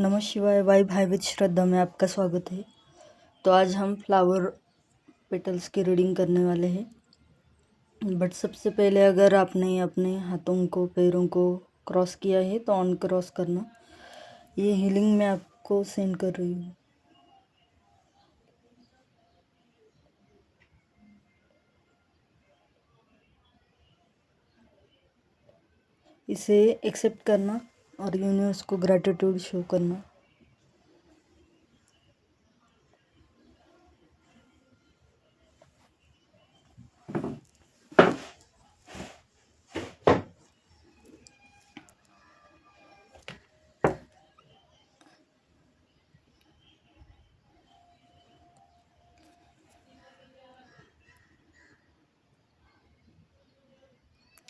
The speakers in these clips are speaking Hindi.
नमः शिवाय। वाइब हाई विद श्रद्धा में आपका स्वागत है। तो आज हम फ्लावर पेटल्स की रीडिंग करने वाले हैं। बट सबसे पहले अगर आपने अपने हाथों को पैरों को क्रॉस किया है तो ऑन क्रॉस करना। ये हीलिंग मैं आपको सेंड कर रही हूँ। इसे एक्सेप्ट करना और यूनिवर्स को ग्रैटिट्यूड शो करना।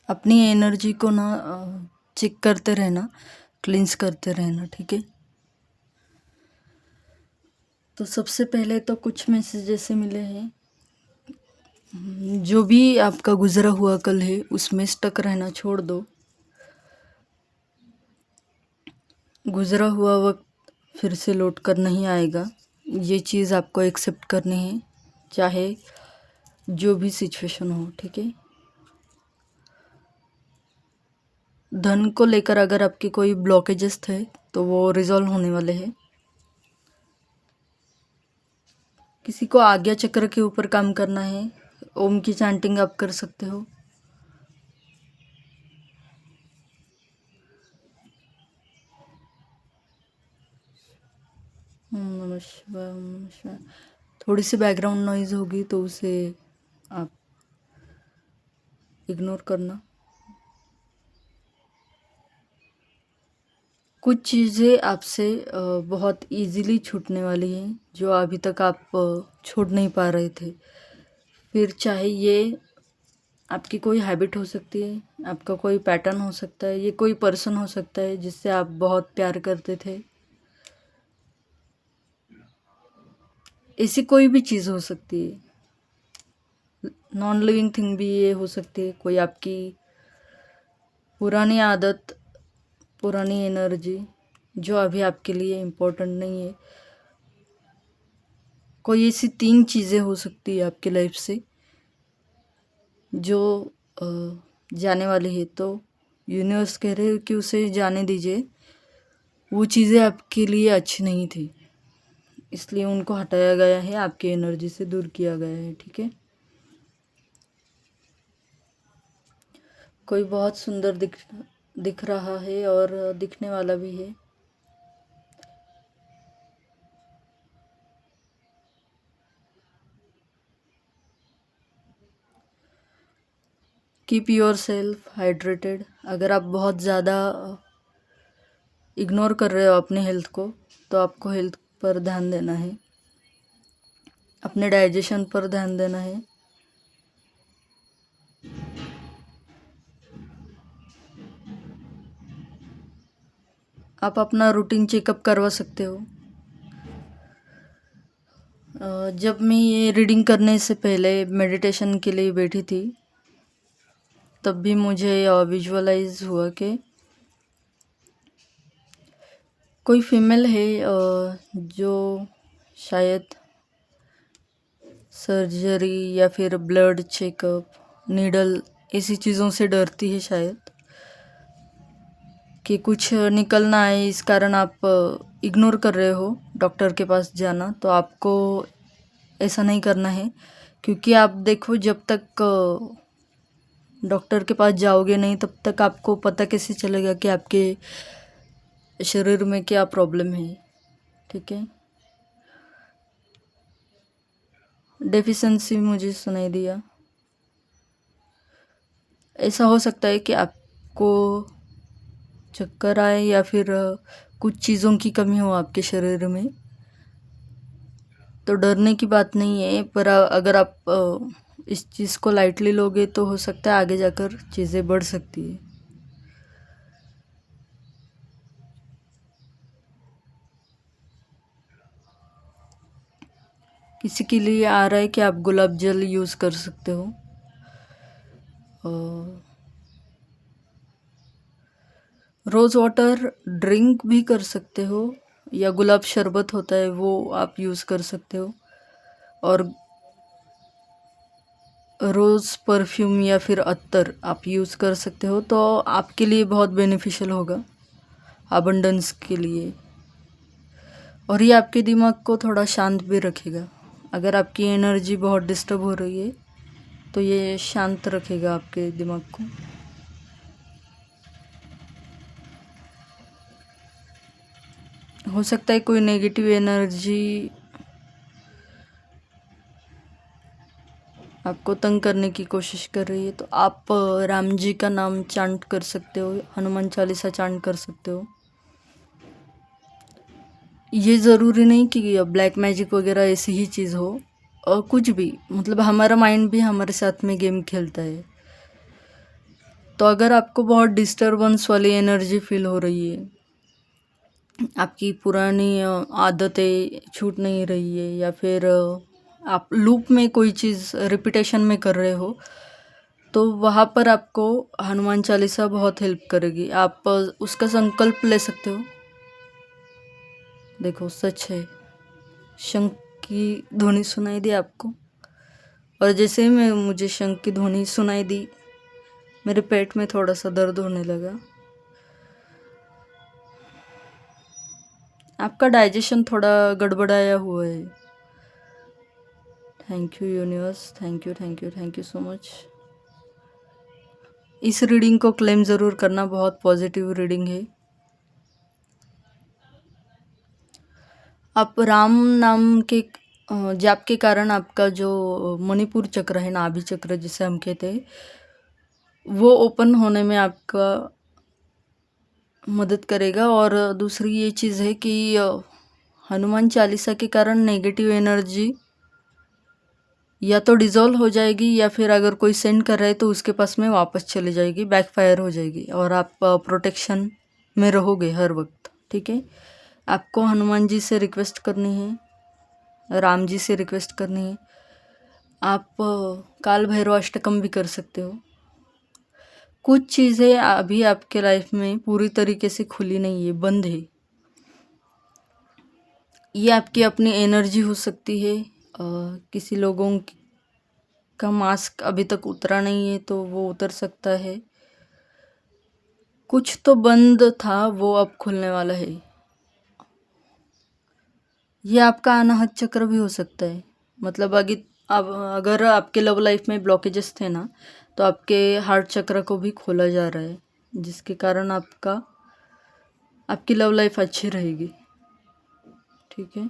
अपनी एनर्जी को ना चेक करते रहना, क्लींस करते रहना, ठीक है। तो सबसे पहले तो कुछ मैसेज ऐसे मिले हैं, जो भी आपका गुजरा हुआ कल है उसमें स्टक रहना छोड़ दो। गुजरा हुआ वक्त फिर से लौट कर नहीं आएगा, ये चीज़ आपको एक्सेप्ट करनी है, चाहे जो भी सिचुएशन हो, ठीक है। धन को लेकर अगर आपके कोई ब्लॉकेजेस थे तो वो रिजॉल्व होने वाले हैं। किसी को आज्ञा चक्र के ऊपर काम करना है, ओम की चैंटिंग आप कर सकते हो। नमः शिवाय, ओम नमः शिवाय। थोड़ी सी बैकग्राउंड नॉइज होगी तो उसे आप इग्नोर करना। कुछ चीज़ें आपसे बहुत इजीली छूटने वाली हैं जो अभी तक आप छोड़ नहीं पा रहे थे। फिर चाहे ये आपकी कोई हैबिट हो सकती है, आपका कोई पैटर्न हो सकता है, ये कोई पर्सन हो सकता है जिससे आप बहुत प्यार करते थे। ऐसी कोई भी चीज़ हो सकती है, नॉन लिविंग थिंग भी ये हो सकती है। कोई आपकी पुरानी आदत, पुरानी एनर्जी जो अभी आपके लिए इम्पोर्टेंट नहीं है। कोई ऐसी 3 चीज़ें हो सकती है आपकी लाइफ से जो जाने वाली है, तो यूनिवर्स कह रहे हो कि उसे जाने दीजिए। वो चीज़ें आपके लिए अच्छी नहीं थी, इसलिए उनको हटाया गया है, आपकी एनर्जी से दूर किया गया है, ठीक है। कोई बहुत सुंदर दिख रहा है और दिखने वाला भी है। Keep your self hydrated. अगर आप बहुत ज़्यादा इग्नोर कर रहे हो अपने हेल्थ को तो आपको हेल्थ पर ध्यान देना है, अपने डाइजेशन पर ध्यान देना है। आप अपना रूटीन चेकअप करवा सकते हो। जब मैं ये रीडिंग करने से पहले मेडिटेशन के लिए बैठी थी तब भी मुझे विजुअलाइज हुआ कि कोई फीमेल है जो शायद सर्जरी या फिर ब्लड चेकअप, नीडल, ऐसी चीज़ों से डरती है शायद, कि कुछ निकल ना आए, इस कारण आप इग्नोर कर रहे हो डॉक्टर के पास जाना। तो आपको ऐसा नहीं करना है, क्योंकि आप देखो जब तक डॉक्टर के पास जाओगे नहीं तब तक आपको पता कैसे चलेगा कि आपके शरीर में क्या प्रॉब्लम है, ठीक है। डेफिशिएंसी मुझे सुनाई दिया। ऐसा हो सकता है कि आपको चक्कर आए या फिर कुछ चीज़ों की कमी हो आपके शरीर में। तो डरने की बात नहीं है, पर अगर आप इस चीज़ को लाइटली लोगे तो हो सकता है आगे जाकर चीज़ें बढ़ सकती है। किसी के लिए आ रहा है कि आप गुलाब जल यूज़ कर सकते हो। रोज़ वाटर ड्रिंक भी कर सकते हो, या गुलाब शरबत होता है वो आप यूज़ कर सकते हो, और रोज़ परफ्यूम या फिर अत्तर आप यूज़ कर सकते हो, तो आपके लिए बहुत बेनिफिशियल होगा अबंडेंस के लिए। और ये आपके दिमाग को थोड़ा शांत भी रखेगा। अगर आपकी एनर्जी बहुत डिस्टर्ब हो रही है तो ये शांत रखेगा आपके दिमाग को। हो सकता है कोई नेगेटिव एनर्जी आपको तंग करने की कोशिश कर रही है, तो आप राम जी का नाम चांट कर सकते हो, हनुमान चालीसा चांट कर सकते हो। ये ज़रूरी नहीं कि ब्लैक मैजिक वगैरह ऐसी ही चीज़ हो, और कुछ भी, मतलब हमारा माइंड भी हमारे साथ में गेम खेलता है। तो अगर आपको बहुत डिस्टरबेंस वाली एनर्जी फील हो रही है, आपकी पुरानी आदतें छूट नहीं रही है, या फिर आप लूप में कोई चीज़ रिपीटेशन में कर रहे हो, तो वहाँ पर आपको हनुमान चालीसा बहुत हेल्प करेगी। आप उसका संकल्प ले सकते हो। देखो सच है, शंख की ध्वनि सुनाई दी आपको, और जैसे ही मुझे शंख की ध्वनि सुनाई दी, मेरे पेट में थोड़ा सा दर्द होने लगा। आपका डाइजेशन थोड़ा गड़बड़ाया हुआ है। Thank you universe, thank you thank you thank you so much. इस रीडिंग को क्लेम ज़रूर करना, बहुत पॉजिटिव रीडिंग है। आप राम नाम के जाप के कारण आपका जो मणिपुर चक्र है, नाभि चक्र जिसे हम कहते हैं, वो ओपन होने में आपका मदद करेगा। और दूसरी ये चीज़ है कि हनुमान चालीसा के कारण नेगेटिव एनर्जी या तो डिज़ोल्व हो जाएगी, या फिर अगर कोई सेंड कर रहा है तो उसके पास में वापस चली जाएगी, बैकफायर हो जाएगी, और आप प्रोटेक्शन में रहोगे हर वक्त। ठीक है, आपको हनुमान जी से रिक्वेस्ट करनी है, राम जी से रिक्वेस्ट करनी है। आप काल भैरव अष्टकम भी कर सकते हो। कुछ चीज़ें अभी आपके लाइफ में पूरी तरीके से खुली नहीं है, बंद है। ये आपकी अपनी एनर्जी हो सकती है। किसी लोगों का मास्क अभी तक उतरा नहीं है तो वो उतर सकता है। कुछ तो बंद था वो अब खुलने वाला है। ये आपका अनाहत चक्र भी हो सकता है। मतलब अब अगर आपके लव लाइफ में ब्लॉकेजेस थे ना, तो आपके हार्ट चक्र को भी खोला जा रहा है, जिसके कारण आपकी लव लाइफ अच्छी रहेगी। ठीक है,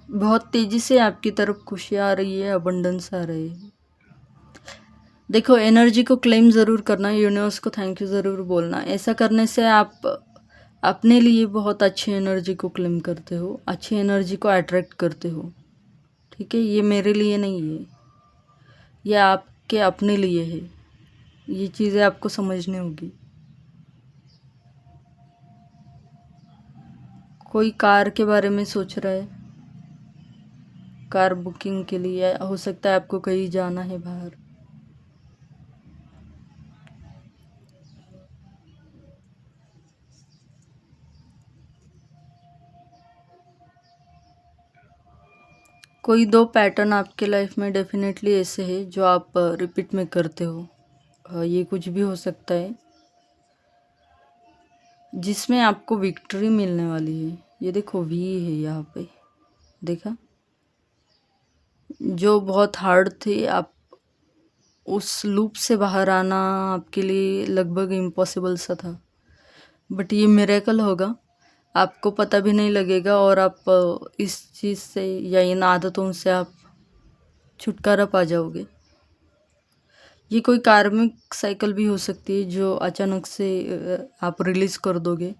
बहुत तेज़ी से आपकी तरफ खुशियाँ आ रही है, अबंडेंस आ रही है। देखो, एनर्जी को क्लेम ज़रूर करना, यूनिवर्स को थैंक यू ज़रूर बोलना। ऐसा करने से आप अपने लिए बहुत अच्छी एनर्जी को क्लेम करते हो, अच्छी एनर्जी को अट्रैक्ट करते हो। ठीक है, ये मेरे लिए नहीं है, ये आपके अपने लिए है। ये चीज़ें आपको समझनी होगी। कोई कार के बारे में सोच रहा है, कार बुकिंग के लिए, हो सकता है आपको कहीं जाना है बाहर। कोई दो पैटर्न आपके लाइफ में डेफिनेटली ऐसे है जो आप रिपीट में करते हो। ये कुछ भी हो सकता है जिसमें आपको विक्ट्री मिलने वाली है। ये देखो, वी है यहाँ पे, देखा, जो बहुत हार्ड थे, आप उस लूप से बाहर आना आपके लिए लगभग इम्पॉसिबल सा था, बट ये मिरेकल होगा, आपको पता भी नहीं लगेगा, और आप इस चीज़ से या इन आदतों से आप छुटकारा पा जाओगे। ये कोई कार्मिक साइकिल भी हो सकती है जो अचानक से आप रिलीज़ कर दोगे,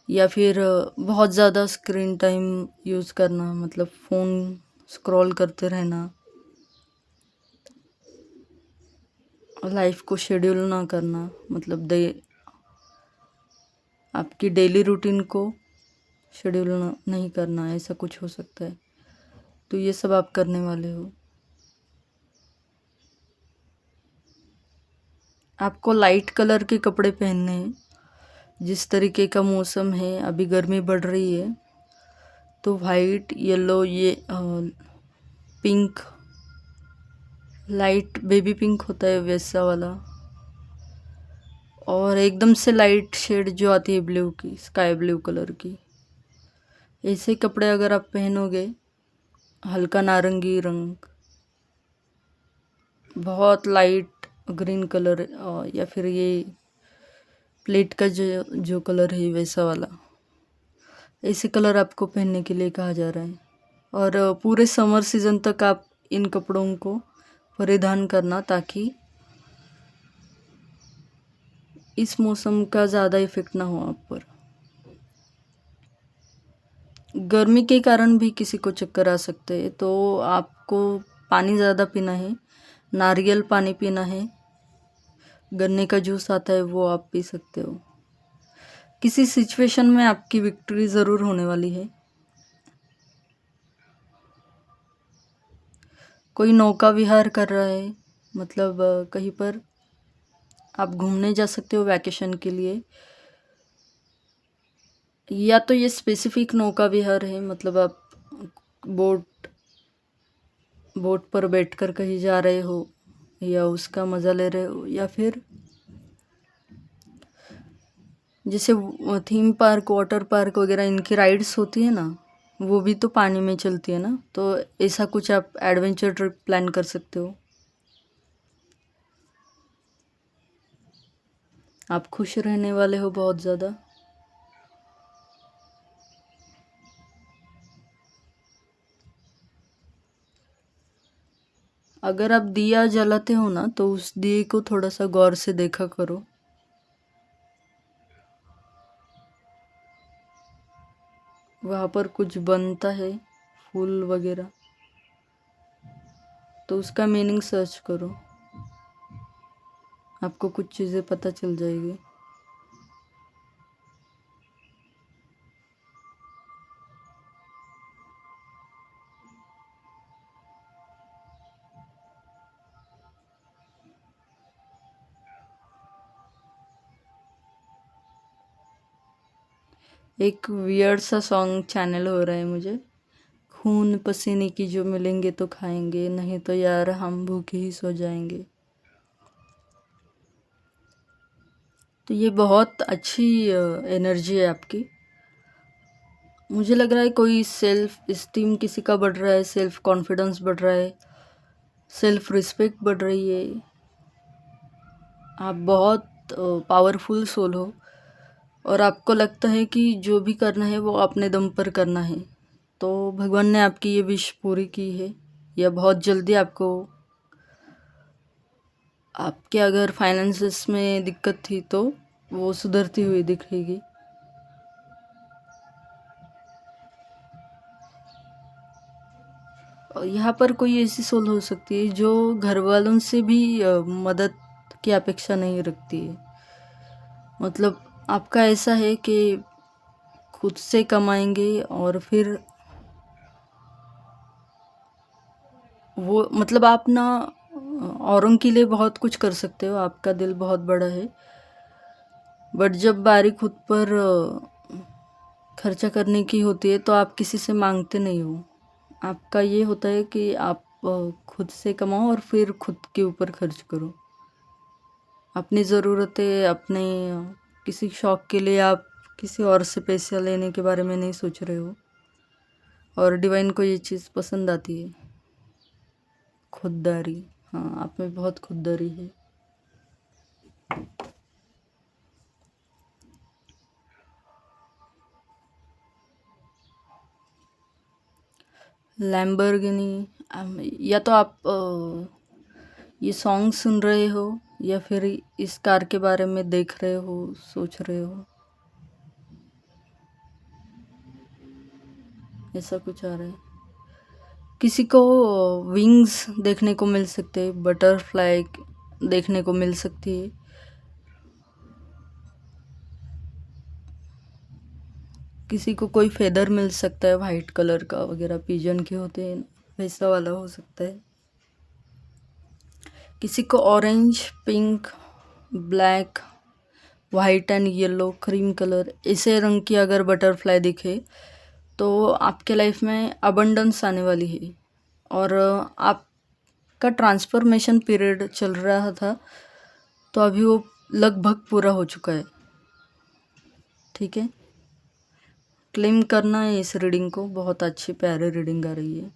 या फिर बहुत ज़्यादा स्क्रीन टाइम यूज़ करना, मतलब फ़ोन स्क्रॉल करते रहना, लाइफ को शेड्यूल ना करना, मतलब आपकी डेली रूटीन को शेड्यूल नहीं करना, ऐसा कुछ हो सकता है। तो ये सब आप करने वाले हो। आपको लाइट कलर के कपड़े पहनने हैं। जिस तरीके का मौसम है, अभी गर्मी बढ़ रही है, तो वाइट, येलो, ये पिंक, लाइट बेबी पिंक होता है वैसा वाला, और एकदम से लाइट शेड जो आती है ब्लू की, स्काई ब्लू कलर की, ऐसे कपड़े अगर आप पहनोगे, हल्का नारंगी रंग, बहुत लाइट ग्रीन कलर, या फिर ये प्लेट का जो कलर है वैसा वाला, ऐसे कलर आपको पहनने के लिए कहा जा रहा है। और पूरे समर सीज़न तक आप इन कपड़ों को परिधान करना, ताकि इस मौसम का ज़्यादा इफ़ेक्ट ना हो आप पर। गर्मी के कारण भी किसी को चक्कर आ सकते हैं, तो आपको पानी ज़्यादा पीना है, नारियल पानी पीना है, गन्ने का जूस आता है वो आप पी सकते हो। किसी सिचुएशन में आपकी विक्ट्री ज़रूर होने वाली है। कोई नौका विहार कर रहा है, मतलब कहीं पर आप घूमने जा सकते हो वैकेशन के लिए, या तो ये स्पेसिफिक नौका विहार है, मतलब आप बोट पर बैठकर कहीं जा रहे हो या उसका मज़ा ले रहे हो, या फिर जैसे थीम पार्क, वाटर पार्क वगैरह इनकी राइड्स होती है ना, वो भी तो पानी में चलती है ना, तो ऐसा कुछ आप एडवेंचर ट्रिप प्लान कर सकते हो। आप खुश रहने वाले हो बहुत ज़्यादा। अगर आप दिया जलाते हो ना, तो उस दिए को थोड़ा सा गौर से देखा करो। वहाँ पर कुछ बनता है, फूल वगैरह, तो उसका मीनिंग सर्च करो, आपको कुछ चीज़ें पता चल जाएगी। एक वियर्ड सा सॉन्ग चैनल हो रहा है मुझे, खून पसीने की जो मिलेंगे तो खाएंगे, नहीं तो यार हम भूखे ही सो जाएंगे। तो ये बहुत अच्छी एनर्जी है आपकी। मुझे लग रहा है कोई सेल्फ इस्टीम किसी का बढ़ रहा है, सेल्फ कॉन्फिडेंस बढ़ रहा है, सेल्फ रिस्पेक्ट बढ़ रही है। आप बहुत पावरफुल सोल हो, और आपको लगता है कि जो भी करना है वो अपने दम पर करना है। तो भगवान ने आपकी ये विश पूरी की है, या बहुत जल्दी आपको, आपके अगर फाइनेंसेस में दिक्कत थी तो वो सुधरती हुई दिखेगी। और यहाँ पर कोई ऐसी सोल हो सकती है जो घर वालों से भी मदद की अपेक्षा नहीं रखती है। मतलब आपका ऐसा है कि खुद से कमाएंगे, और फिर वो, मतलब आप ना औरों के लिए बहुत कुछ कर सकते हो, आपका दिल बहुत बड़ा है, बट जब बारी खुद पर खर्चा करने की होती है तो आप किसी से मांगते नहीं हो। आपका ये होता है कि आप खुद से कमाओ और फिर खुद के ऊपर खर्च करो। अपनी ज़रूरतें, अपने किसी शौक़ के लिए आप किसी और से पैसे लेने के बारे में नहीं सोच रहे हो, और डिवाइन को ये चीज़ पसंद आती है, खुददारी। हाँ, आप में बहुत खुददारी है। लैम्बोर्गिनी, या तो आप ये सॉन्ग सुन रहे हो, या फिर इस कार के बारे में देख रहे हो, सोच रहे हो, ऐसा कुछ आ रहा है। किसी को विंग्स देखने को मिल सकते हैं, बटरफ्लाई देखने को मिल सकती है। किसी को कोई फेदर मिल सकता है वाइट कलर का वगैरह, पिजन के होते हैं वैसा वाला हो सकता है। किसी को orange, pink, black, white and yellow, cream colour, ऐसे रंग की अगर बटरफ्लाई दिखे तो आपके लाइफ में अबंडेंस आने वाली है। और आपका ट्रांसफॉर्मेशन पीरियड चल रहा था, तो अभी वो लगभग पूरा हो चुका है। ठीक है, क्लेम करना है इस रीडिंग को। बहुत अच्छी प्यारी रीडिंग आ रही है।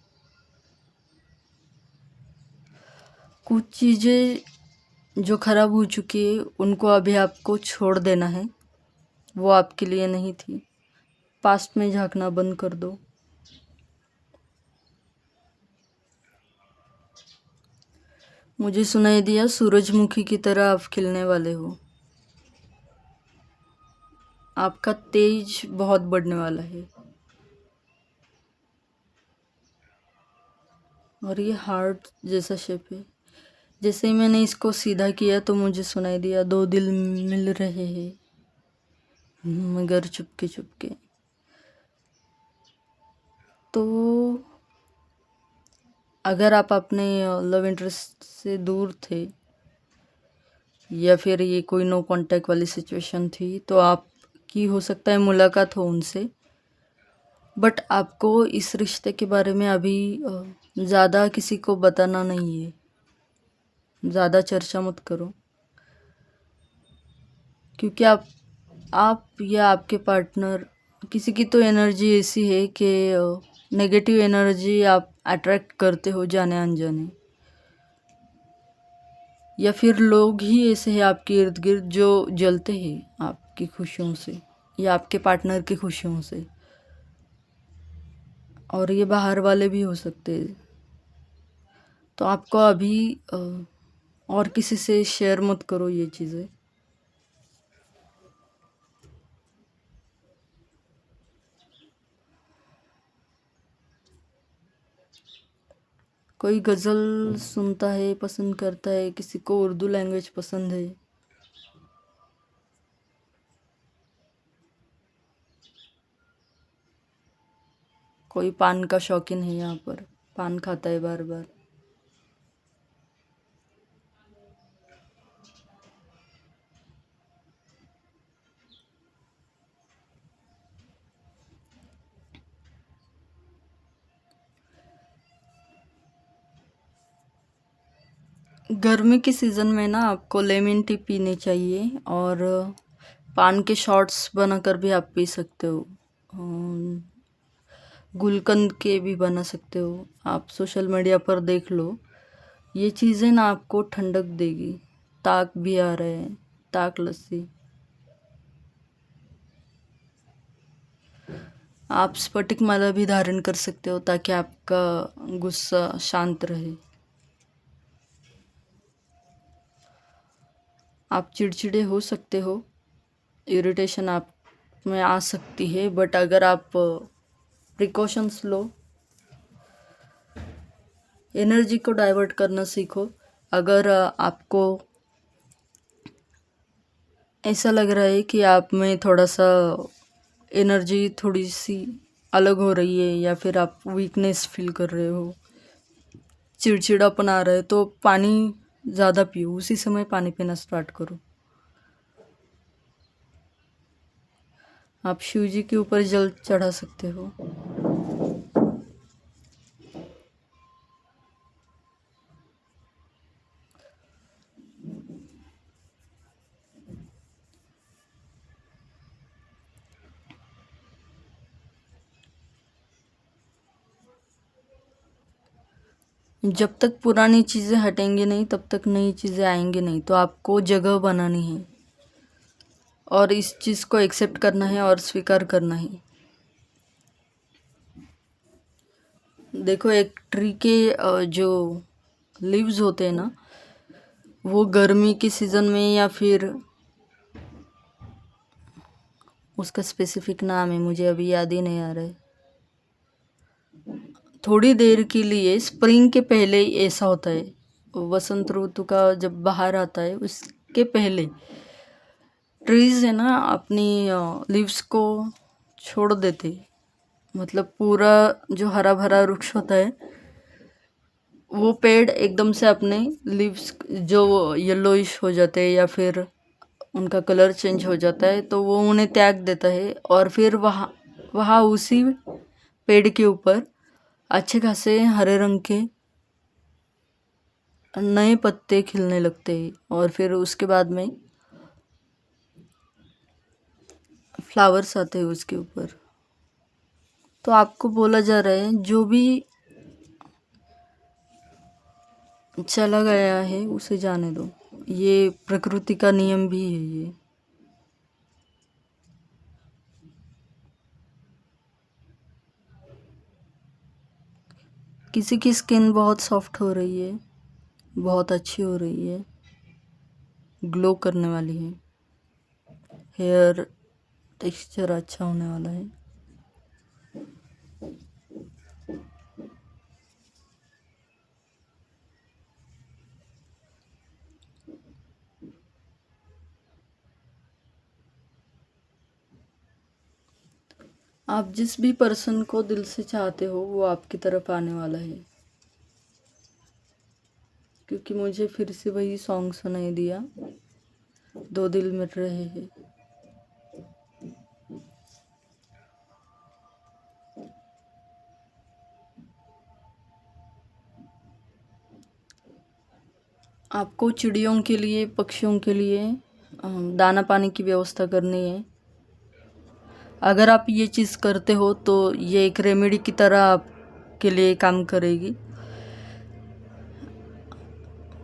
कुछ चीज़ें जो खराब हो चुकी है उनको अभी आपको छोड़ देना है, वो आपके लिए नहीं थी। पास्ट में झांकना बंद कर दो। मुझे सुनाई दिया सूरजमुखी की तरह आप खिलने वाले हो। आपका तेज बहुत बढ़ने वाला है। और ये हार्ट जैसा शेप है। जैसे ही मैंने इसको सीधा किया तो मुझे सुनाई दिया दो दिल मिल रहे हैं मगर चुपके चुपके। तो अगर आप अपने लव इंटरेस्ट से दूर थे या फिर ये कोई नो कांटेक्ट वाली सिचुएशन थी, तो आपकी हो सकता है मुलाकात हो उनसे, बट आपको इस रिश्ते के बारे में अभी ज़्यादा किसी को बताना नहीं है। ज़्यादा चर्चा मत करो, क्योंकि आप या आपके पार्टनर, किसी की तो एनर्जी ऐसी है कि नेगेटिव एनर्जी आप अट्रैक्ट करते हो जाने अनजाने, या फिर लोग ही ऐसे हैं आपके इर्द गिर्द जो जलते हैं आपकी खुशियों से या आपके पार्टनर की खुशियों से। और ये बाहर वाले भी हो सकते हैं। तो आपको अभी और किसी से शेयर मत करो ये चीज़ें। कोई गज़ल सुनता है, पसंद करता है, किसी को उर्दू लैंग्वेज पसंद है। कोई पान का शौकीन है यहाँ पर, पान खाता है बार बार। गर्मी के सीज़न में ना आपको लेमन टी पीनी चाहिए, और पान के शॉट्स बनाकर भी आप पी सकते हो। गुलकंद के भी बना सकते हो। आप सोशल मीडिया पर देख लो, ये चीज़ें ना आपको ठंडक देगी। ताक भी आ रहे हैं, ताक लस्सी। आप स्फटिक माला भी धारण कर सकते हो ताकि आपका गुस्सा शांत रहे। आप चिड़चिड़े हो सकते हो, इरिटेशन आप में आ सकती है, बट अगर आप प्रिकॉशंस लो, एनर्जी को डाइवर्ट करना सीखो। अगर आपको ऐसा लग रहा है कि आप में थोड़ा सा एनर्जी थोड़ी सी अलग हो रही है, या फिर आप वीकनेस फील कर रहे हो, चिड़चिड़ापन आ रहा है, तो पानी ज़्यादा पियो। उसी समय पानी पीना स्टार्ट करो। आप शिव जी के ऊपर जल चढ़ा सकते हो। जब तक पुरानी चीज़ें हटेंगी नहीं तब तक नई चीज़ें आएंगी नहीं। तो आपको जगह बनानी है और इस चीज़ को एक्सेप्ट करना है और स्वीकार करना है। देखो, एक ट्री के जो लीव्स होते हैं ना, वो गर्मी के सीज़न में, या फिर उसका स्पेसिफिक नाम है, मुझे अभी याद ही नहीं आ रहा है, थोड़ी देर के लिए स्प्रिंग के पहले ही ऐसा होता है। वसंत ऋतु का जब बाहर आता है उसके पहले ट्रीज है ना अपनी लीव्स को छोड़ देते। मतलब पूरा जो हरा भरा वृक्ष होता है वो पेड़ एकदम से अपने लीव्स जो येलोइश हो जाते हैं या फिर उनका कलर चेंज हो जाता है, तो वो उन्हें त्याग देता है और फिर वहाँ वहाँ उसी पेड़ के ऊपर अच्छे खासे हरे रंग के नए पत्ते खिलने लगते हैं और फिर उसके बाद में फ्लावर्स आते हैं उसके ऊपर। तो आपको बोला जा रहा है जो भी चला गया है उसे जाने दो, ये प्रकृति का नियम भी है ये। किसी की स्किन बहुत सॉफ्ट हो रही है, बहुत अच्छी हो रही है, ग्लो करने वाली है, हेयर टेक्सचर अच्छा होने वाला है। आप जिस भी पर्सन को दिल से चाहते हो वो आपकी तरफ आने वाला है, क्योंकि मुझे फिर से वही सॉन्ग सुनाई दिया, दो दिल मिल रहे हैं। आपको चिड़ियों के लिए, पक्षियों के लिए दाना पानी की व्यवस्था करनी है। अगर आप ये चीज़ करते हो तो ये एक रेमेडी की तरह आपके लिए काम करेगी,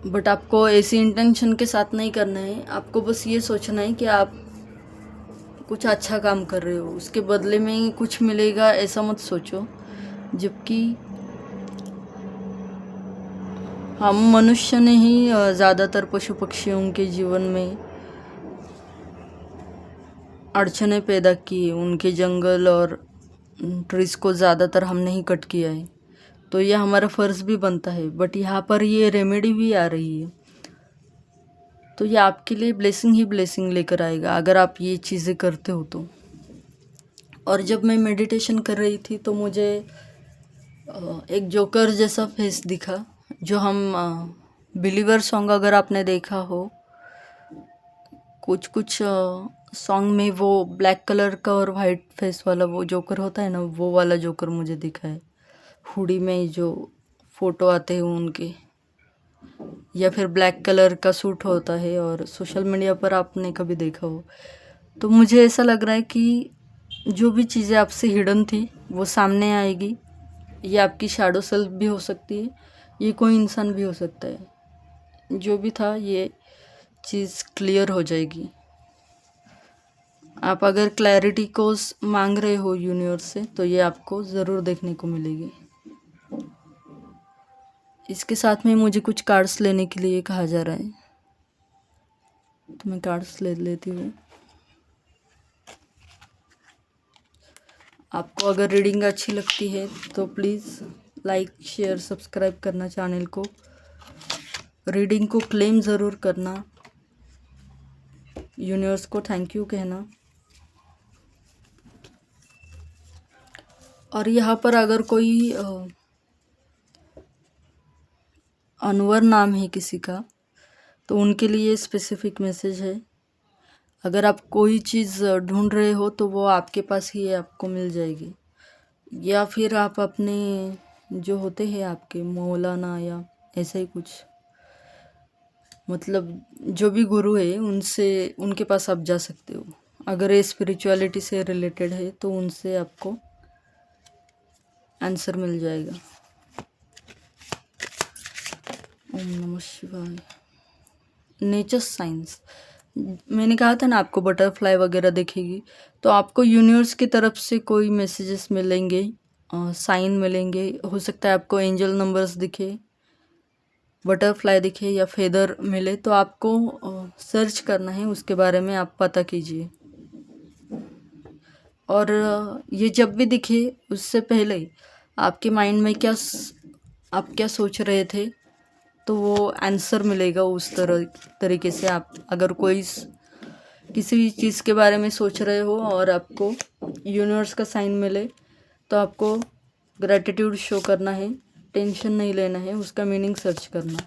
बट आपको ऐसी इंटेंशन के साथ नहीं करना है। आपको बस ये सोचना है कि आप कुछ अच्छा काम कर रहे हो, उसके बदले में कुछ मिलेगा ऐसा मत सोचो। जबकि हम मनुष्य ने ही ज़्यादातर पशु पक्षियों के जीवन में अड़चनें पैदा की, उनके जंगल और ट्रीज को ज़्यादातर हमने ही कट किया है, तो ये हमारा फ़र्ज़ भी बनता है। बट यहाँ पर ये रेमेडी भी आ रही है, तो ये आपके लिए ब्लेसिंग ही ब्लेसिंग लेकर आएगा अगर आप ये चीज़ें करते हो तो। और जब मैं मेडिटेशन कर रही थी तो मुझे एक जोकर जैसा फेस दिखा, जो हम बिलीवर सॉन्ग अगर आपने देखा हो, कुछ कुछ सॉन्ग में वो ब्लैक कलर का और वाइट फेस वाला वो जोकर होता है ना, वो वाला जोकर मुझे दिखा है। हुडी में जो फ़ोटो आते हैं उनके, या फिर ब्लैक कलर का सूट होता है और सोशल मीडिया पर आपने कभी देखा हो। तो मुझे ऐसा लग रहा है कि जो भी चीज़ें आपसे हिडन थी वो सामने आएगी। ये आपकी शैडो सेल्फ भी हो सकती है, ये कोई इंसान भी हो सकता है। जो भी था ये चीज़ क्लियर हो जाएगी। आप अगर क्लैरिटी को मांग रहे हो यूनिवर्स से तो ये आपको ज़रूर देखने को मिलेगी। इसके साथ में मुझे कुछ कार्ड्स लेने के लिए कहा जा रहा है, तो मैं कार्ड्स ले लेती हूँ। आपको अगर रीडिंग अच्छी लगती है तो प्लीज़ लाइक शेयर सब्सक्राइब करना चैनल को, रीडिंग को क्लेम ज़रूर करना, यूनिवर्स को थैंक यू कहना। और यहाँ पर अगर कोई अनवर नाम है किसी का तो उनके लिए स्पेसिफिक मैसेज है। अगर आप कोई चीज़ ढूंढ रहे हो तो वो आपके पास ही है, आपको मिल जाएगी। या फिर आप अपने जो होते हैं आपके मौलाना या ऐसा ही कुछ, मतलब जो भी गुरु है उनसे, उनके पास आप जा सकते हो। अगर ये स्पिरिचुअलिटी से रिलेटेड है तो उनसे आपको आंसर मिल जाएगा। ओम नमः शिवाय। नेचर साइंस, मैंने कहा था ना आपको बटरफ्लाई वगैरह दिखेगी, तो आपको यूनिवर्स की तरफ से कोई मैसेजेस मिलेंगे, साइन मिलेंगे। हो सकता है आपको एंजल नंबर्स दिखे, बटरफ्लाई दिखे या फेदर मिले, तो आपको सर्च करना है उसके बारे में, आप पता कीजिए। और ये जब भी दिखे उससे पहले आपके माइंड में आप क्या सोच रहे थे, तो वो आंसर मिलेगा उस तरीके से। आप अगर किसी भी चीज़ के बारे में सोच रहे हो और आपको यूनिवर्स का साइन मिले तो आपको ग्रैटिट्यूड शो करना है टेंशन नहीं लेना है, उसका मीनिंग सर्च करना।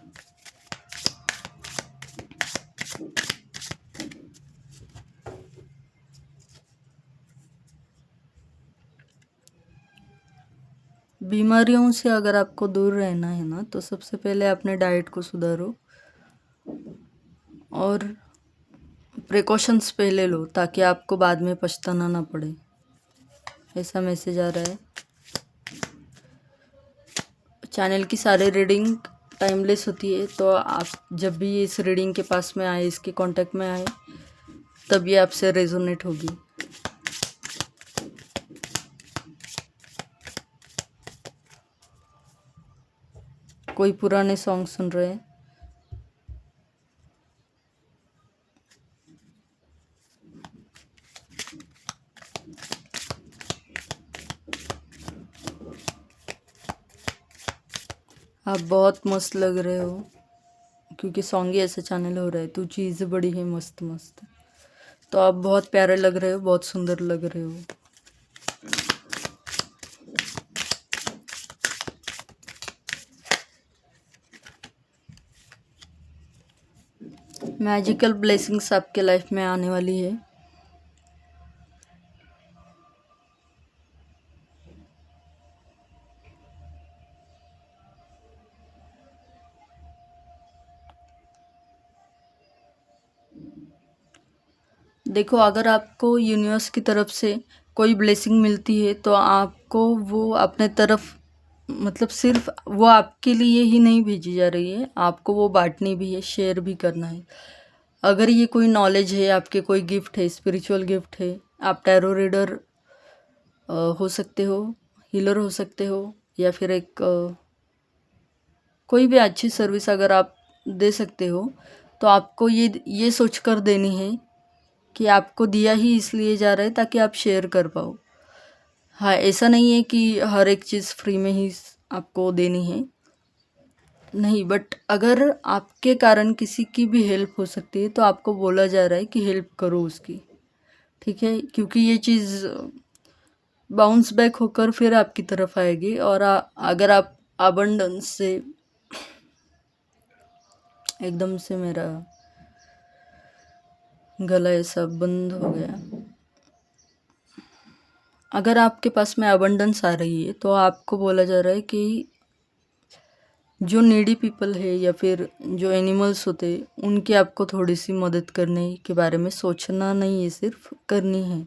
बीमारियों से अगर आपको दूर रहना है ना, तो सबसे पहले अपने डाइट को सुधारो और प्रिकॉशंस पहले लो, ताकि आपको बाद में पछताना ना पड़े। ऐसा मैसेज आ रहा है। चैनल की सारी रीडिंग टाइमलेस होती है, तो आप जब भी इस रीडिंग के पास में आए, इसके कांटेक्ट में आए, तब ये आपसे रेजोनेट होगी। कोई पुराने सॉन्ग सुन रहे हैं? आप बहुत मस्त लग रहे हो, क्योंकि सॉन्ग ही ऐसा चैनल हो रहा है। तो चीज़ें बड़ी है मस्त मस्त। तो आप बहुत प्यारे लग रहे हो, बहुत सुंदर लग रहे हो। मैजिकल ब्लेसिंग्स आपके लाइफ में आने वाली है। देखो, अगर आपको यूनिवर्स की तरफ से कोई ब्लेसिंग मिलती है, तो आपको वो अपने तरफ, मतलब सिर्फ वो आपके लिए ही नहीं भेजी जा रही है, आपको वो बांटनी भी है, शेयर भी करना है। अगर ये कोई नॉलेज है, आपके कोई गिफ्ट है, स्पिरिचुअल गिफ्ट है, आप टैरो रीडर हो सकते हो, हीलर हो सकते हो, या फिर एक कोई भी अच्छी सर्विस अगर आप दे सकते हो, तो आपको ये सोच कर देनी है कि आपको दिया ही इसलिए जा रहा है ताकि आप शेयर कर पाओ। हाँ, ऐसा नहीं है कि हर एक चीज़ फ्री में ही आपको देनी है, नहीं, बट अगर आपके कारण किसी की भी हेल्प हो सकती है, तो आपको बोला जा रहा है कि हेल्प करो उसकी, ठीक है? क्योंकि ये चीज़ बाउंस बैक होकर फिर आपकी तरफ आएगी। और अगर आप अबंडेंस से, एकदम से मेरा गला ऐसा बंद हो गया। अगर आपके पास में अबंडेंस आ रही है, तो आपको बोला जा रहा है कि जो नीडी पीपल है या फिर जो एनिमल्स होते हैं, उनकी आपको थोड़ी सी मदद करने के बारे में सोचना नहीं है, सिर्फ करनी है।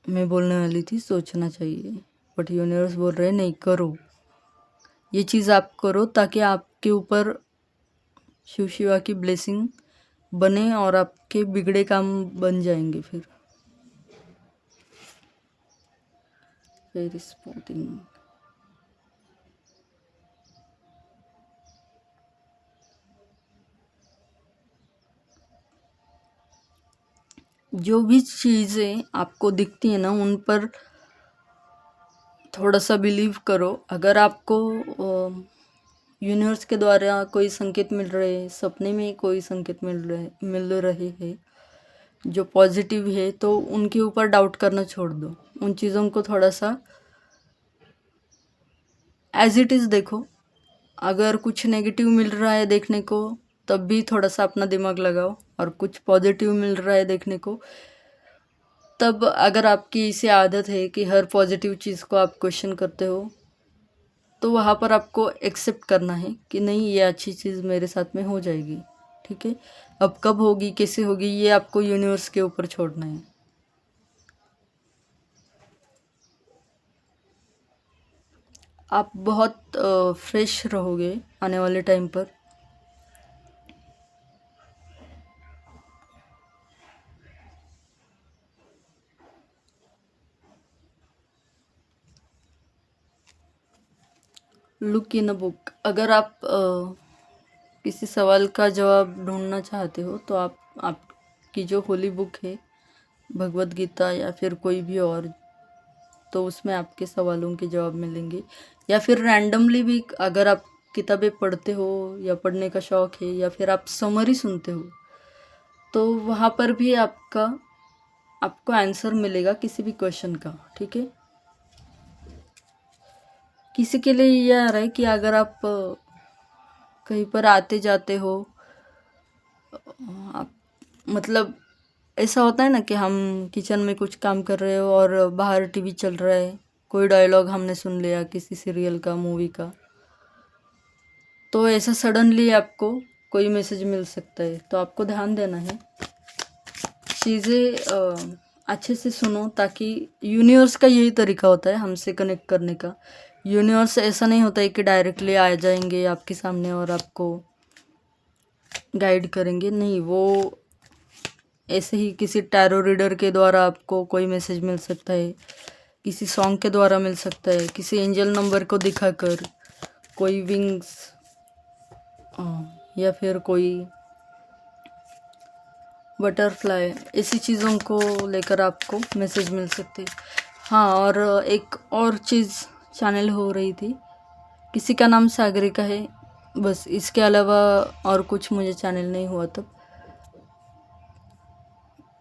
मैं बोलने वाली थी सोचना चाहिए, बट यूनिवर्स बोल रहे नहीं, करो ये चीज़, आप करो, ताकि आपके ऊपर शिव शिवा की ब्लेसिंग बने और आपके बिगड़े काम बन जाएंगे। फिर वेरी स्पोर्टिंग। जो भी चीज़ें आपको दिखती है ना, उन पर थोड़ा सा बिलीव करो। अगर आपको यूनिवर्स के द्वारा कोई संकेत मिल रहे हैं, सपने में कोई संकेत मिल रहे हैं जो पॉजिटिव है, तो उनके ऊपर डाउट करना छोड़ दो। उन चीज़ों को थोड़ा सा एज इट इज़ देखो। अगर कुछ नेगेटिव मिल रहा है देखने को, तब भी थोड़ा सा अपना दिमाग लगाओ, और कुछ पॉजिटिव मिल रहा है देखने को, तब अगर आपकी इसे आदत है कि हर पॉजिटिव चीज़ को आप क्वेश्चन करते हो, तो वहाँ पर आपको एक्सेप्ट करना है कि नहीं, ये अच्छी चीज़ मेरे साथ में हो जाएगी, ठीक है? अब कब होगी, कैसे होगी, ये आपको यूनिवर्स के ऊपर छोड़ना है। आप बहुत फ्रेश रहोगे आने वाले टाइम पर। Look in a book. अगर आप किसी सवाल का जवाब ढूंढना चाहते हो, तो आपकी जो होली बुक है, भगवत गीता या फिर कोई भी और, तो उसमें आपके सवालों के जवाब मिलेंगे। या फिर रैंडमली भी अगर आप किताबें पढ़ते हो, या पढ़ने का शौक़ है, या फिर आप समरी सुनते हो, तो वहाँ पर भी आपको आंसर मिलेगा किसी भी क्वेश्चन का, ठीक है? किसी के लिए ये आ रहा है कि अगर आप कहीं पर आते जाते हो, आप मतलब ऐसा होता है ना कि हम किचन में कुछ काम कर रहे हो और बाहर टीवी चल रहा है, कोई डायलॉग हमने सुन लिया किसी सीरियल का, मूवी का, तो ऐसा सडनली आपको कोई मैसेज मिल सकता है। तो आपको ध्यान देना है, चीज़ें अच्छे से सुनो, ताकि यूनिवर्स का यही तरीका होता है हमसे कनेक्ट करने का। यूनिवर्स ऐसा नहीं होता है कि डायरेक्टली आ जाएंगे आपके सामने और आपको गाइड करेंगे, नहीं, वो ऐसे ही किसी टैरो रीडर के द्वारा आपको कोई मैसेज मिल सकता है, किसी सॉन्ग के द्वारा मिल सकता है, किसी एंजल नंबर को दिखाकर, कोई विंग्स या फिर कोई बटरफ्लाई, ऐसी चीज़ों को लेकर आपको मैसेज मिल सकते। हाँ, और एक और चीज़ चैनल हो रही थी, किसी का नाम सागरिका है, बस इसके अलावा और कुछ मुझे चैनल नहीं हुआ तब।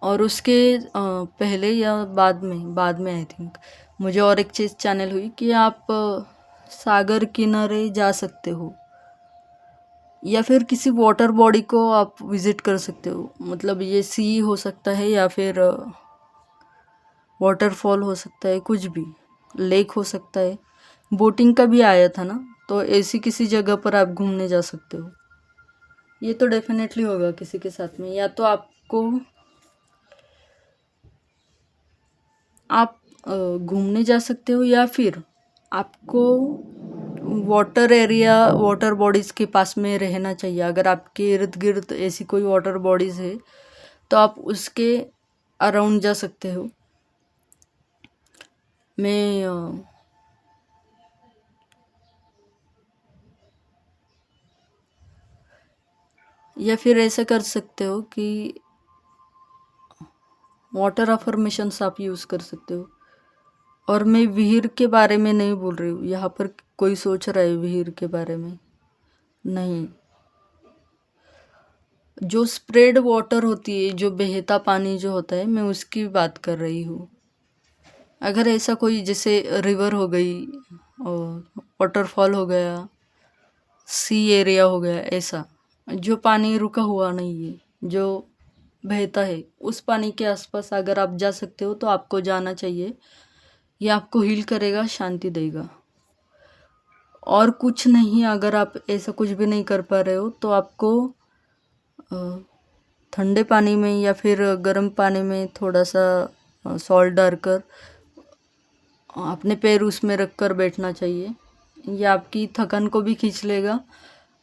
और उसके पहले या बाद में आई थिंक मुझे और एक चीज़ चैनल हुई कि आप सागर किनारे जा सकते हो, या फिर किसी वाटर बॉडी को आप विज़िट कर सकते हो। मतलब ये सी हो सकता है या फिर वाटरफॉल हो सकता है, कुछ भी, लेक हो सकता है। बोटिंग का भी आया था ना, तो ऐसी किसी जगह पर आप घूमने जा सकते हो। ये तो डेफिनेटली होगा किसी के साथ में, या तो आपको आप घूमने जा सकते हो, या फिर आपको वाटर एरिया, वाटर बॉडीज़ के पास में रहना चाहिए। अगर आपके इर्द गिर्द ऐसी कोई वाटर बॉडीज़ है तो आप उसके अराउंड जा सकते हो। मैं या फिर ऐसा कर सकते हो कि वाटर अफर्मेशंस आप यूज़ कर सकते हो। और मैं विहीर के बारे में नहीं बोल रही हूँ, यहाँ पर कोई सोच रहा है विहीर के बारे में, नहीं, जो स्प्रेड वाटर होती है, जो बहता पानी जो होता है, मैं उसकी बात कर रही हूँ। अगर ऐसा कोई जैसे रिवर हो गई और वाटरफॉल हो गया, सी एरिया हो गया, ऐसा जो पानी रुका हुआ नहीं है, जो बहता है, उस पानी के आसपास अगर आप जा सकते हो तो आपको जाना चाहिए। ये आपको हील करेगा, शांति देगा। और कुछ नहीं, अगर आप ऐसा कुछ भी नहीं कर पा रहे हो तो आपको ठंडे पानी में या फिर गर्म पानी में थोड़ा सा सॉल्ट डालकर अपने पैर उसमें रख कर बैठना चाहिए। ये आपकी थकान को भी खींच लेगा,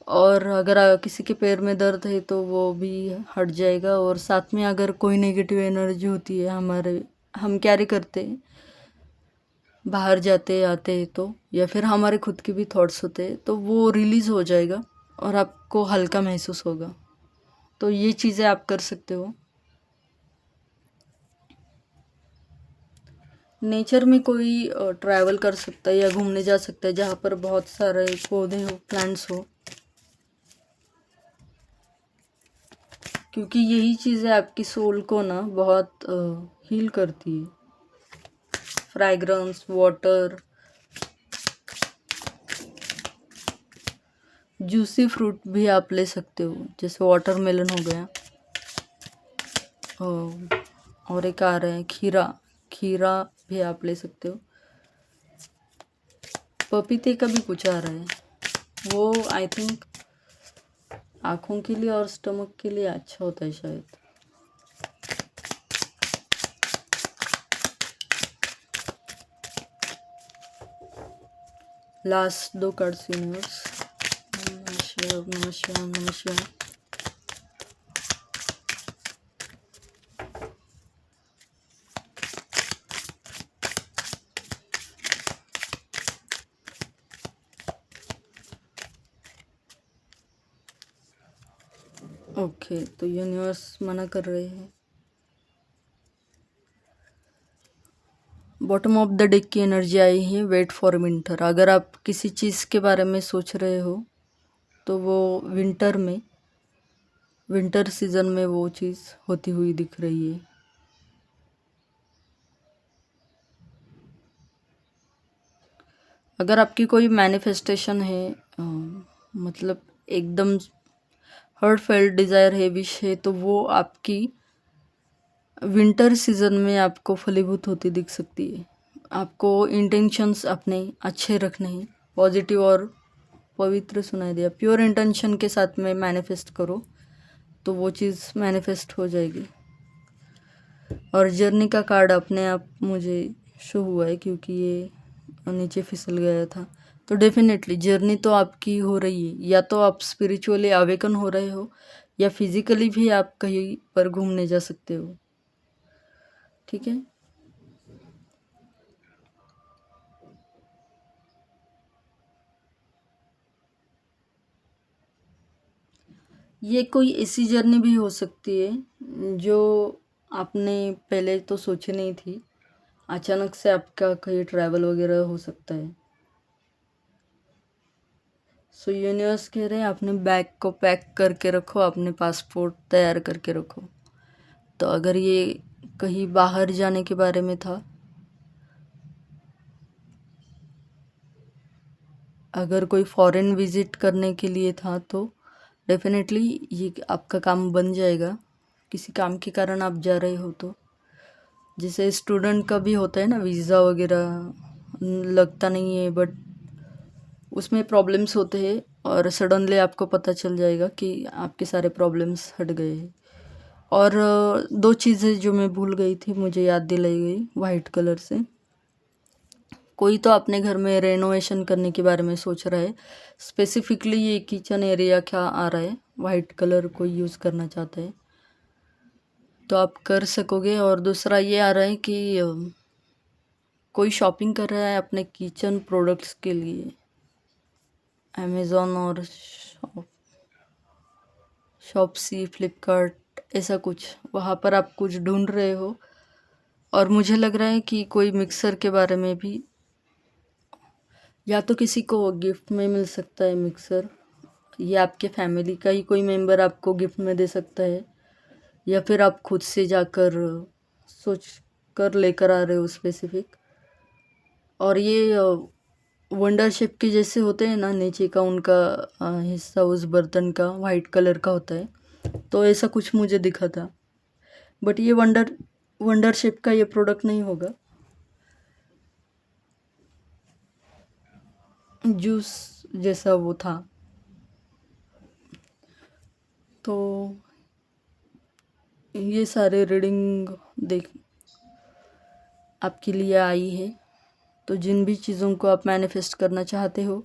और अगर किसी के पैर में दर्द है तो वो भी हट जाएगा। और साथ में अगर कोई नेगेटिव एनर्जी होती है, हम कैरी करते हैं बाहर जाते आते हैं तो, या फिर हमारे खुद के भी थॉट्स होते हैं, तो वो रिलीज़ हो जाएगा और आपको हल्का महसूस होगा। तो ये चीज़ें आप कर सकते हो। नेचर में कोई ट्रैवल कर सकता है या घूमने जा सकता है जहाँ पर बहुत सारे पौधे हो, प्लांट्स हो, क्योंकि यही चीज़ें आपकी सोल को ना बहुत हील करती है। फ्रैग्रेंस, वाटर, जूसी फ्रूट भी आप ले सकते हो, जैसे वाटरमेलन हो गया, और एक आ रहा है खीरा, खीरा भी आप ले सकते हो। पपीते का भी कुछ आ रहा है, वो आई थिंक आँखों के लिए और स्टमक के लिए अच्छा होता है शायद। लास्ट दो कार्ड्स यूनिवर्स। नमः शिवाय, नमः शिवाय, नमः शिवाय। ओके, तो यूनिवर्स मना कर रहे हैं। बॉटम ऑफ द डेक की एनर्जी आई है, वेट फॉर विंटर। अगर आप किसी चीज़ के बारे में सोच रहे हो तो वो विंटर सीजन में वो चीज़ होती हुई दिख रही है। अगर आपकी कोई मैनिफेस्टेशन है, मतलब एकदम हार्ट फेल्ट डिज़ायर है, विश है, तो वो आपकी विंटर सीजन में आपको फलीभूत होती दिख सकती है। आपको इंटेंशंस अपने अच्छे रखने हैं, पॉजिटिव और पवित्र सुनाई दिया। प्योर इंटेंशन के साथ में मैनिफेस्ट करो तो वो चीज़ मैनिफेस्ट हो जाएगी। और जर्नी का कार्ड अपने आप मुझे शो हुआ है क्योंकि ये नीचे फिसल गया था। तो डेफिनेटली जर्नी तो आपकी हो रही है, या तो आप स्पिरिचुअली अवेकन हो रहे हो या फिजिकली भी आप कहीं पर घूमने जा सकते हो। ठीक है, ये कोई ऐसी जर्नी भी हो सकती है जो आपने पहले तो सोची नहीं थी, अचानक से आपका कहीं ट्रैवल वगैरह हो सकता है। सो यूनिवर्स कह रहे हैं अपने बैग को पैक करके रखो, अपने पासपोर्ट तैयार करके रखो। तो अगर ये कहीं बाहर जाने के बारे में था, अगर कोई फॉरेन विजिट करने के लिए था, तो डेफिनेटली ये आपका काम बन जाएगा। किसी काम के कारण आप जा रहे हो तो, जैसे स्टूडेंट का भी होता है ना, वीज़ा वगैरह लगता नहीं है बट उसमें प्रॉब्लम्स होते हैं और सडनली आपको पता चल जाएगा कि आपके सारे प्रॉब्लम्स हट गए हैं। और दो चीज़ें जो मैं भूल गई थी मुझे याद दिलाई गई वाइट कलर से। कोई तो अपने घर में रेनोवेशन करने के बारे में सोच रहा है, स्पेसिफिकली ये किचन एरिया क्या आ रहा है, वाइट कलर कोई यूज़ करना चाहता है तो आप कर सकोगे। और दूसरा ये आ रहा है कि कोई शॉपिंग कर रहा है अपने किचन प्रोडक्ट्स के लिए, अमेज़ॉन और शॉपसी, फ्लिपकार्ट, ऐसा कुछ, वहाँ पर आप कुछ ढूंढ रहे हो। और मुझे लग रहा है कि कोई मिक्सर के बारे में भी, या तो किसी को गिफ्ट में मिल सकता है मिक्सर, या आपके फैमिली का ही कोई मेंबर आपको गिफ्ट में दे सकता है, या फिर आप खुद से जाकर सोच कर लेकर आ रहे हो स्पेसिफिक। और ये वंडर शेप के जैसे होते हैं ना, नीचे का उनका हिस्सा उस बर्तन का वाइट कलर का होता है, तो ऐसा कुछ मुझे दिखा था। बट ये वंडर शेप का ये प्रोडक्ट नहीं होगा, जूस जैसा वो था। तो ये सारे रीडिंग देख आपके लिए आई है। तो जिन भी चीज़ों को आप मैनिफेस्ट करना चाहते हो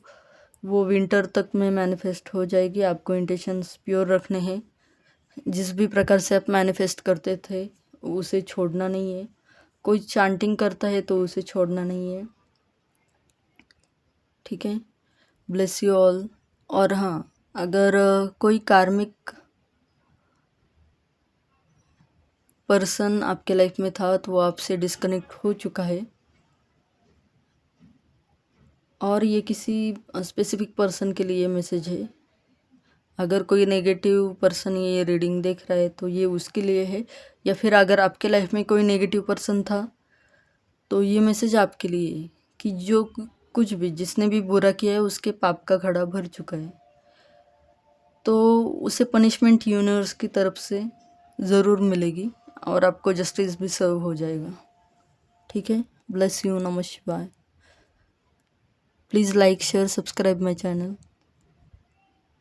वो विंटर तक में मैनिफेस्ट हो जाएगी। आपको इंटेंशंस प्योर रखने हैं, जिस भी प्रकार से आप मैनिफेस्ट करते थे उसे छोड़ना नहीं है। कोई चांटिंग करता है तो उसे छोड़ना नहीं है। ठीक है, ब्लेस यू ऑल। और हाँ, अगर कोई कार्मिक पर्सन आपके लाइफ में था तो वो आपसे डिस्कनेक्ट हो चुका है, और ये किसी स्पेसिफिक पर्सन के लिए मैसेज है। अगर कोई नेगेटिव पर्सन ये रीडिंग देख रहा है तो ये उसके लिए है, या फिर अगर आपके लाइफ में कोई नेगेटिव पर्सन था तो ये मैसेज आपके लिए है कि जो कुछ भी जिसने भी बुरा किया है उसके पाप का घड़ा भर चुका है, तो उसे पनिशमेंट यूनिवर्स की तरफ से ज़रूर मिलेगी और आपको जस्टिस भी सर्व हो जाएगा। ठीक है, ब्लेस यू, नमः शिवाय। Please like, share, subscribe my channel.